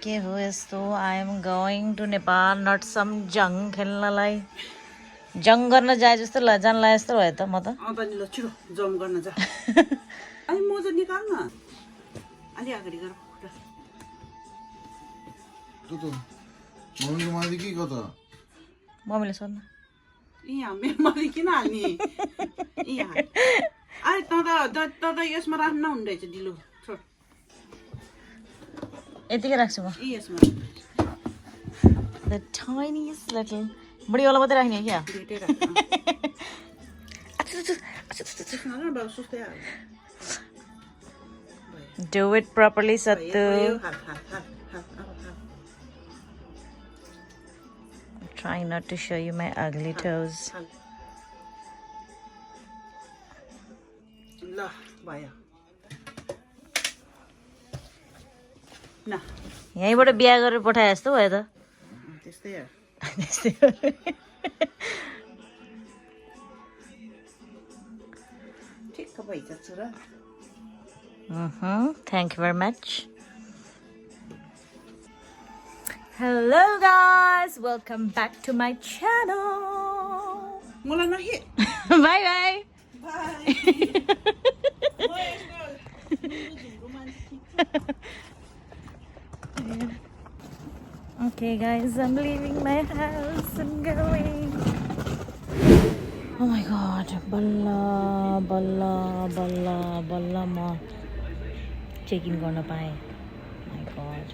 के हो यस्तो I am going to Nepal not some जङ खेल्नलाई जङ गर्न जाए जस्तो जानला जस्तो भयो त म त ल छिटो जम गर्न जा अनि मोजा निकाल न अलि अगाडि गर मम्मीको माथि के कता मम्मीले सोध्न यहाँ मेरो माथि किन हाल्ने यहाँ अरे त यसमा राख्न हुँदैछ ढिलो छोड यतिकै राख्छु म यसमा The tiniest little बढीवाला मात्रै राख्ने क्या दुईटै राख बाबु सुस्तै हाल्छ Do it properly Sattu I'm trying not to show you my ugly toes ल भयो न यहीँबाट बिहा गरेर पठाए जस्तो भयो त त्यस्तै हो त्यस्तै ठिक्क भइछ छोरा Thank you very much. Hello guys, welcome back to my channel. मलाई नहे Bye bye. By Okay guys, I'm leaving my house and going. Oh my god, balla balla balla balla ma check-in गर्न पाएँ. My god.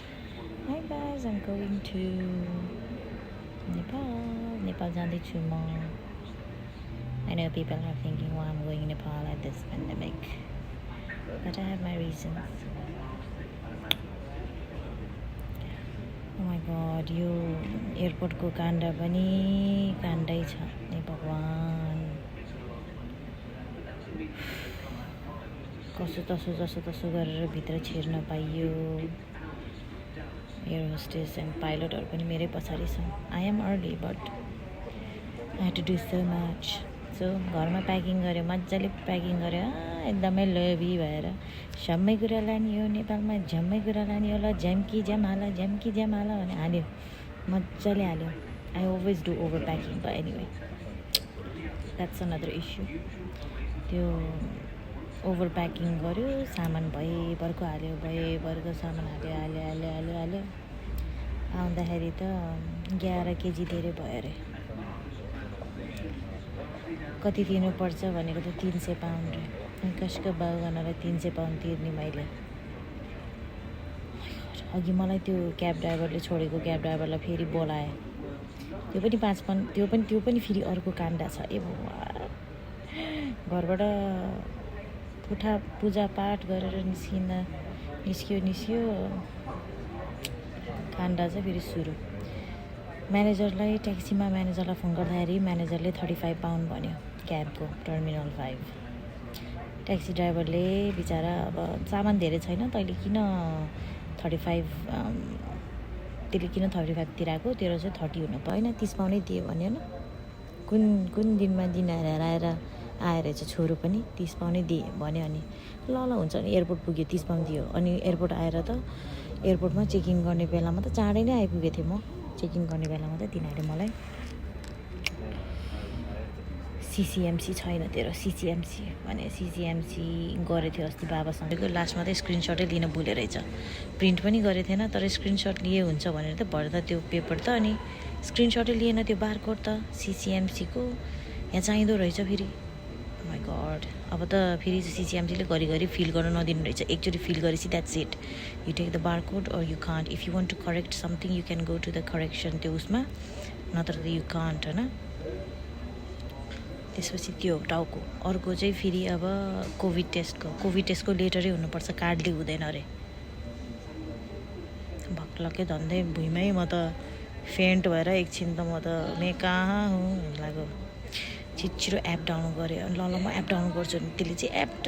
Hi guys, I'm going to Nepal. Nepal जाँदैछु म. I know people are thinking why I'm going to Nepal at this pandemic. But I have my reasons. Oh my god, यो एयरपोर्टको काण्ड पनि काण्डै छ नि भगवान कसो तसो गरेर भित्र छिर्न पाइयो एयर होस्टेस एन्ड पाइलटहरू पनि मेरै पछाडि छन् I am early but I have to do so much so घरमा प्याकिङ गऱ्यो मजाले प्याकिङ गऱ्यो एकदमै लोभी भएर सबै कुरा लाने हो नेपालमा झम्मै कुरा लाने होला झ्याम्की झ्याम भने हाल्यो मजाले हाल्यो I always do over packing but anyway that's another issue त्यो ओभर प्याकिङ गऱ्यो सामान भएभरको हाल्यो भएभरको सामान हाल्यो आउँदाखेरि त 11 केजी धेरै भयो अरे कति तिर्नुपर्छ भनेको त 300 पाउन्ड रे कसको बाउ गर्नलाई 300 पाउन्ड तिर्ने मैले अघि मलाई त्यो क्याब ड्राइभरले छोडेको क्याब ड्राइभरलाई फेरि बोलाए त्यो पनि फेरि अर्को काण्ड छ ए भगवान घरबाट पूजा पाठ गरेर निस्कियो काण्ड चाहिँ फेरि सुरु म्यानेजरलाई ट्याक्सीमा म्यानेजरलाई फोन गर्दाखेरि म्यानेजरले 35 पाउन्ड भन्यो क्याबको टर्मिनल 5 ट्याक्सी ड्राइभरले बिचारा अब सामान धेरै छैन तैँले किन 35 तिराको तेरो चाहिँ 30 हुनु पर्यो होइन 30 पाउन्डै दियो भन्यो न कुन दिनमा दिन आएर चाहिँ छोरो पनि 30 पाउन्डै दिए भन्यो अनि ल हुन्छ नि एयरपोर्ट पुग्यो 30 पाउन्ड दियो अनि एयरपोर्ट आएर त एयरपोर्टमा चेकिङ गर्ने बेलामा त चाँडै नै आइपुगेको थिएँ म चेकिङ गर्ने बेलामा त तिनीहरूले मलाई सिसिएमसी छैन तेरो सिसिएमसी भने सिसिएमसी गरेको थियो अस्ति बाबासँग लास्टमा त स्क्रिनसटै लिन भुलेरहेछ प्रिन्ट पनि गरेको थिएन तर स्क्रिनसट लिए हुन्छ भनेर त भर्दा त्यो पेपर त अनि स्क्रिनसटै लिएन त्यो बारकोड त सिसिएमसीको यहाँ चाहिँदो रहेछ फेरि माई गड अब त फेरि सिसिएमसीले घरिघरि फिल गर्न नदिनु रहेछ एकचोटि फिल गरेपछि that's it you take the barcode or you can't if you want to correct something you can go to the correction त्यो उसमा नत्र त यु कान्ट होइन त्यसपछि त्यो टाउको अर्को चाहिँ फेरि अब कोभिड टेस्टको लेटरै हुनुपर्छ कार्डले हुँदैन अरे भक्लकै धन्दै भुइँमै म त फेन्ट भएर एकछिन त म त मैं कहाँ हुँ लाग्यो छिटो एप डाउनलोड गरेँ अनि ल म एप डाउनलोड गर्छु भने त्यसले चाहिँ एप त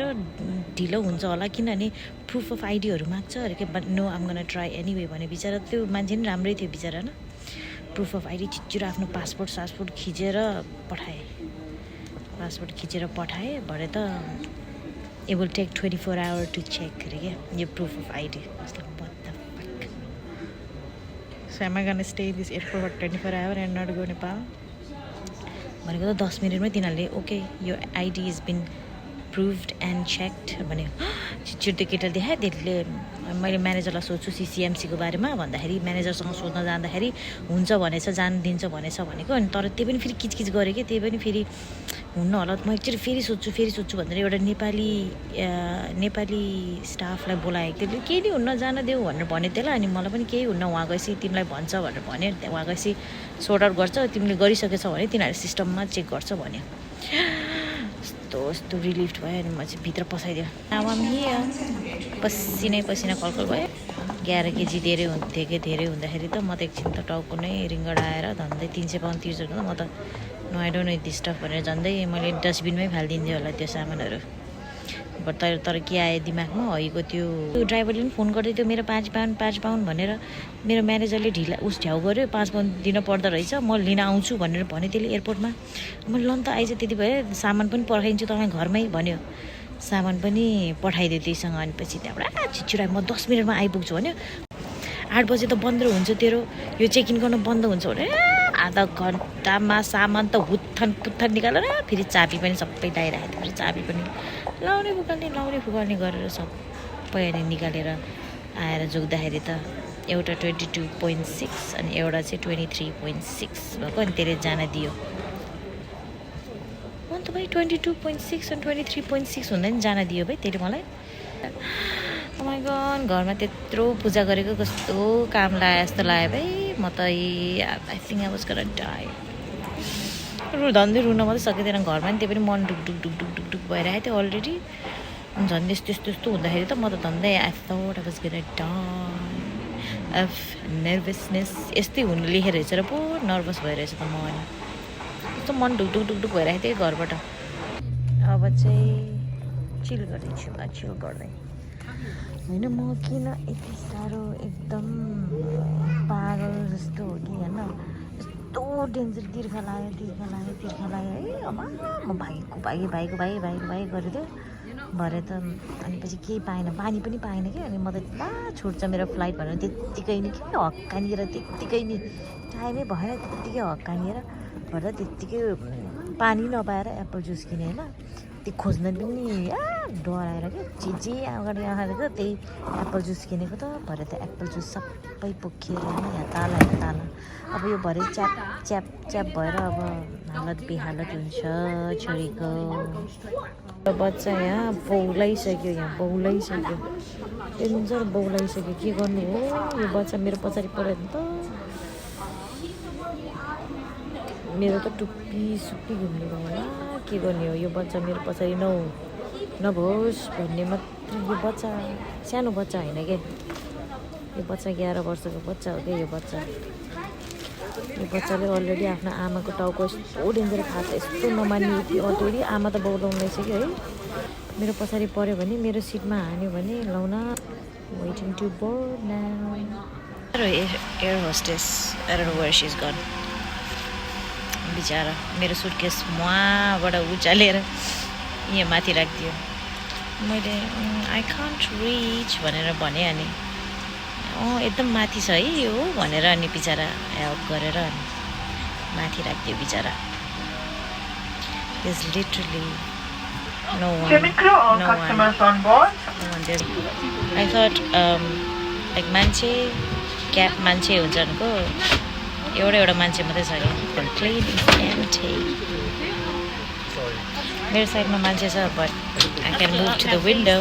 ढिलो हुन्छ होला किनभने प्रुफ अफ आइडीहरू माग्छ अरे के बट नो आम गर्न ट्राई एनीवे भने बिचरा त्यो मान्छे नि राम्रै थियो बिचरा होइन प्रुफ अफ आइडी छिटो आफ्नो पासपोर्ट खिचेर पठाएँ भरे त it will take 24 hours to check अरे क्या यो proof of ID so am I gonna stay in this airport for 24 hours and not go Nepal भनेको त 10 मिनटमै तिनीहरूले ओके यो ID is been proved and checked भन्यो छिटो त्यो केटा देखाएँ त्यसले मैले म्यानेजरलाई सोध्छु सिसिएमसीको बारेमा भन्दाखेरि म्यानेजरसँग सोध्न जाँदाखेरि हुन्छ भनेछ जान दिन्छ भनेछ भनेको अनि तर त्यो पनि फेरि किचकिच गरेँ कि त्यही पनि फेरि हुन्न होला म एकचोटि फेरि सोध्छु भनेर एउटा नेपाली स्टाफलाई बोलाएको त्यसले केही नै हुन्न जान देऊ भनेर भन्यो त्यसलाई अनि मलाई पनि केही हुन्न उहाँ गएपछि तिमीलाई भन्छ भनेर भन्यो उहाँ गएपछि सोर्ट आउट गर्छ तिमीले गरिसकेछौ भने तिनीहरू सिस्टममा चेक गर्छ भन्यो यस्तो रिलिफ भयो अनि म चाहिँ भित्र पसाइदियो आमामी पसिना कलकल भयो 11 केजी धेरै हुँदाखेरि त म त एकछिन त टाउको नै रिङ्गड आएर झन्डै 300 पाउन्ड तिर्छु त म त no I don't know this stuff भनेर झन्डै मैले डस्टबिनमै फालिदिन्थेँ होला त्यो सामानहरू बट तर के आयो दिमागमा हइको त्यो ड्राइभरले पनि फोन गर्दै थियो मेरो 5 पाउन्ड भनेर मेरो म्यानेजरले ढिला झ्याउ गर्यो 5 पाउन्ड दिन पर्दो रहेछ म लिन आउँछु भनेर भन्यो त्यसले एयरपोर्टमा मैले लन त आइज त्यति भए सामान पनि पठाइदिन्छु तपाईँ घरमै भन्यो सामान पनि पठाइदियो त्यहीसँग अनि पछि त्यहाँबाट छिटो म 10 मिनटमा आइपुग्छु भन्यो 8 बजे त बन्द हुन्छ तेरो यो चेक इन गर्न बन्द हुन्छ भने आधा घन्टामा सामान त हुत्थन निकालेर फेरि चाबी पनि सबै लगाइरहेको थियो फेरि चाबी पनि लाउने फुकाल्ने गरेर सबै निकालेर आएर जोग्दाखेरि त एउटा 22.6 अनि एउटा चाहिँ 23.6 भएको अनि त्यसले जान दियो अन्त भाइ 22.6 अनि 23.6 हुँदा नि जान दियो भाइ त्यसले मलाई माइ गड घरमा त्यत्रो पूजा गरेको कस्तो काम लाग्यो जस्तो लाग्यो भाइ म त I think I was gonna die झन्डै रुन मात्रै सकिँदैन घरमा नि त्यो पनि मन ढुक भइरहेको थियो अलरेडी झन् त्यस्तो हुँदाखेरि त म त झन्डै I thought I was gonna die of nervousness यस्तै हुनु लेखेर रहेछ र पो नर्भस भइरहेछ त म अनि कस्तो मन ढुक भइरहेको थियो घरबाट अब चाहिँ चिल गर्दै होइन म किन यति साह्रो एकदम पागल जस्तो हो कि होइन यस्तो डेन्जर तिर्खा लाग्यो है अब म भागेको गरेको भरे त अनि पछि केही पाएन पानी पनि पाएन कि अनि म त ला छुट्छ मेरो फ्लाइट भनेर त्यत्तिकै नि के हक्कानिएर त्यत्तिकै नि टाइमै भएर त्यत्तिकै हक्कानिएर भएर त्यत्तिकै पानी नपाएर एप्पल जुस किने होइन त्यो खोज्न पनि डराएर क्या जे अगाडि आएको त्यही एप्पल जुस किनेको त भरे त एप्पल जुस सबै पोखिएर यहाँ ताला अब यो भरे च्याप भएर अब हालत बेहालत हुन्छ छोरीको बच्चा यहाँ बौलाइसक्यो डेन्जर बौलाइसक्यो के गर्नु हो यो बच्चा मेरो पछाडि पऱ्यो भने त मेरो त टुप्पी सुप्पी घुम्ने भयो होला के गर्ने हो यो बच्चा मेरो पछाडि नभोस् भन्ने मात्रै यो बच्चा सानो बच्चा होइन क्या यो बच्चा 11 वर्षको बच्चा हो क्या यो बच्चाले अलरेडी आफ्नो आमाको टाउको यस्तो डेन्जर खाएको यस्तो नमान्ने कि अलरेडी आमा त बौलाउनु रहेछ है मेरो पछाडि पऱ्यो भने मेरो सिटमा हान्यो भने लाउन waiting to board now air hostess I don't know where she is gone बिचारा मेरो सुटकेस वहाँबाट उचालेर यहाँ माथि राखिदियो मैले आई कान्ट रिच भनेर भने अनि एकदम माथि छ है यो भनेर अनि बिचारा हेल्प गरेर अनि माथि राखिदियो बिचारा There's literally no one there. I thought like मान्छे क्याब मान्छे हुन्छ भनेको एउटा मान्छे मात्रै छ कि मेरो साइडमा मान्छे छ but I can move to the window.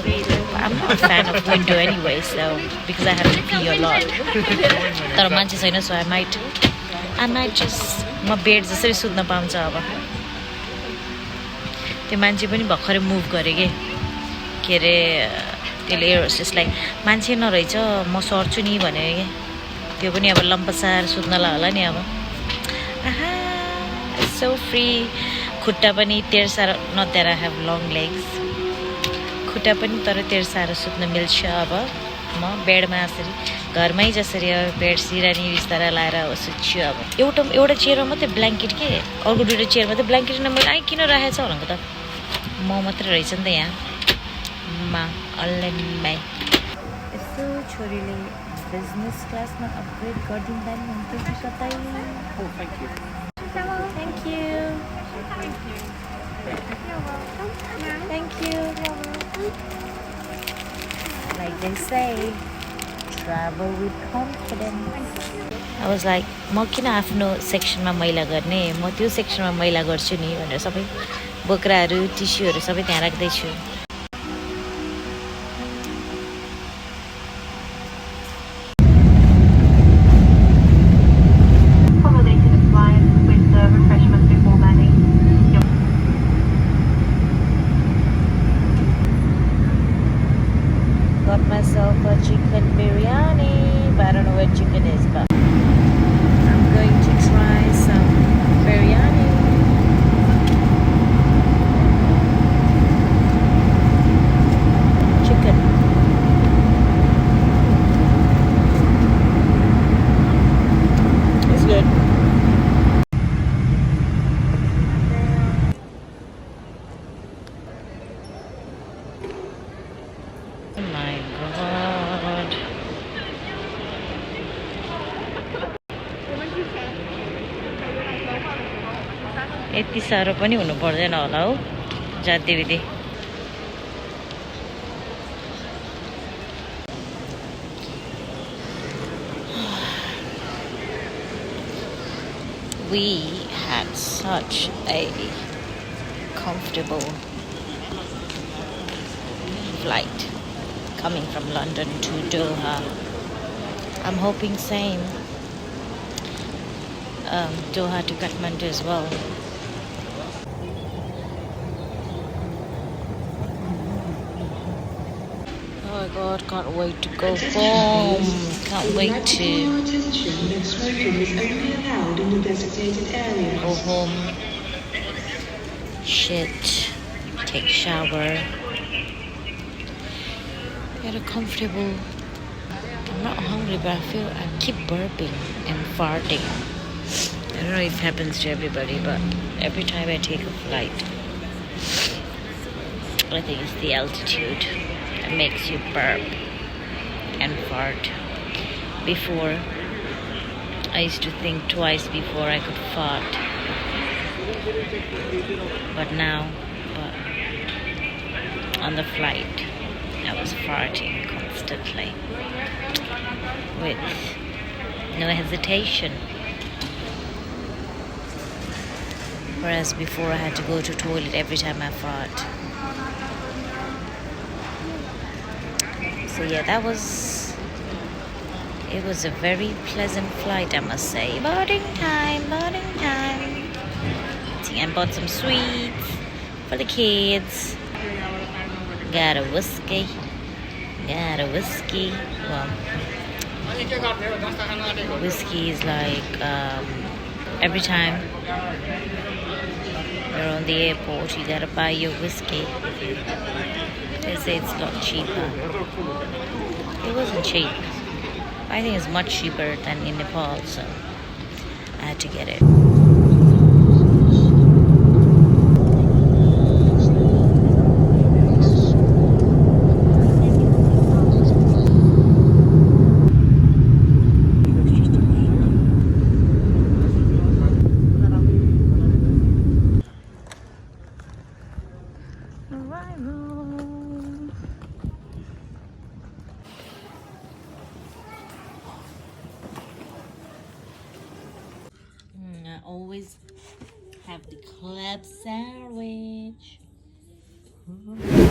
I'm not a fan of window anyway, so because I have to pee a lot. तर मान्छे छैन so I might just म बेड जसरी सुत्न पाउँछ अब त्यो मान्छे पनि भर्खरै मुभ गरे के अरे त्यसले एयर होस्टेसलाई मान्छे नरहेछ म सर्छु नि भने के त्यो पनि अब लम्पसार सुत्नलाई होला नि अब सो फ्री खुट्टा पनि तेर साह्रो not that I have long legs. खुट्टा पनि तर तेर साह्रो सुत्न मिल्छ अब म बेडमा यसरी घरमै जसरी अब बेड सिरानी बिस्तारा लाएर सुत्छु अब एउटा चेयरमा मात्रै ब्ल्याङ्केट के अर्को दुईवटा चेयरमा त ब्ल्याङ्केट मैले किन राखेको छ भनेको त म मात्रै रहेछ नि त यहाँ मा अनलाइनमै यसो छोरीले बिजनेस क्लासमा अपग्रेड गरिदिँदा नि हुन्थ्यो कि कतै thank you Thank you. Like they say, travel with confidence. I was like, म किन आफ्नो सेक्सनमा मैला गर्ने म त्यो सेक्सनमा मैला गर्छु नि भनेर सबै बोक्राहरू टिस्युहरू सबै त्यहाँ राख्दैछु Got myself a chicken biryani, but I don't know where chicken is, but I'm going to try some biryani. Chicken. It's good. Oh my god. यति साह्रो पनि हुनु पर्दैन होला हौ जातिविधि We had such a comfortable flight coming from London to Doha. I'm hoping same Doha to Kathmandu as well. Oh my god, can't wait to go home. Can't wait to go home, shit, take shower, get a comfortable. I'm not hungry, but I keep burping and farting. I don't know if it happens to everybody, but every time I take a flight, I think it's the altitude that makes you burp and fart. Before, I used to think twice before I could fart. But now, on the flight, I was farting constantly with no hesitation. Whereas before I had to go to toilet every time I fart. So yeah, it was a very pleasant flight, I must say. Boarding time. I bought some sweets for the kids. Got a whiskey. Well, whiskey is like every time you're on the airport, you gotta buy your whiskey. They say it's a lot cheaper. It wasn't cheap. I think it's much cheaper than in Nepal, so I had to get it. I always have the club sandwich.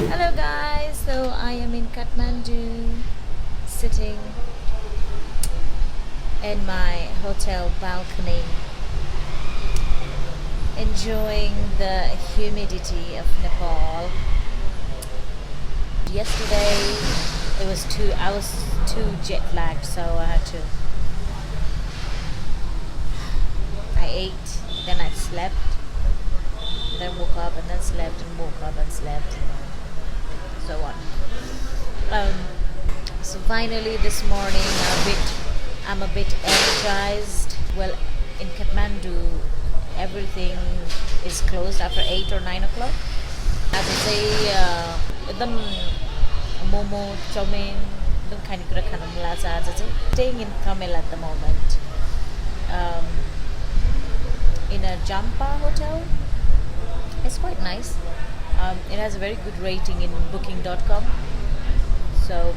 Hello guys, so I am in Kathmandu, sitting in my hotel balcony, enjoying the humidity of Nepal. Yesterday I was too jet lagged, so I ate, then I slept, then woke up and then slept and woke up and slept, so on. So finally this morning I'm a bit energized. Well, in Kathmandu everything is closed after 8 or 9 o'clock. As I say, एकदम momo, chowmein, एकदम खानेकुरा खान मन लाग्छ आज चाहिँ. Staying in Tamil at the moment, in a Jampa hotel. It's quite nice. It has a very good rating in booking.com. So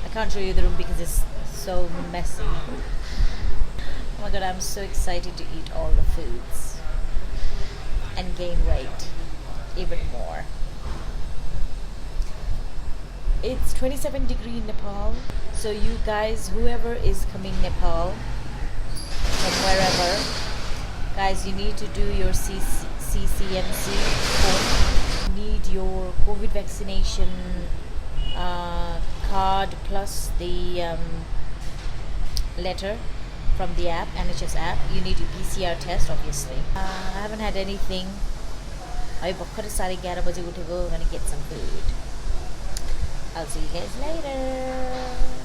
I can't show you the room because it's so messy. Oh my god, I'm so excited to eat all the foods and gain weight even more. It's 27 degree in Nepal. So you guys, whoever is coming Nepal from wherever, guys, you need to do your CCMC form. You need your COVID vaccination card plus the letter from the app, NHS app. You need your PCR test, obviously. I haven't had anything. I started 11 baje utheko. I'm gonna get some food. I'll see you guys later.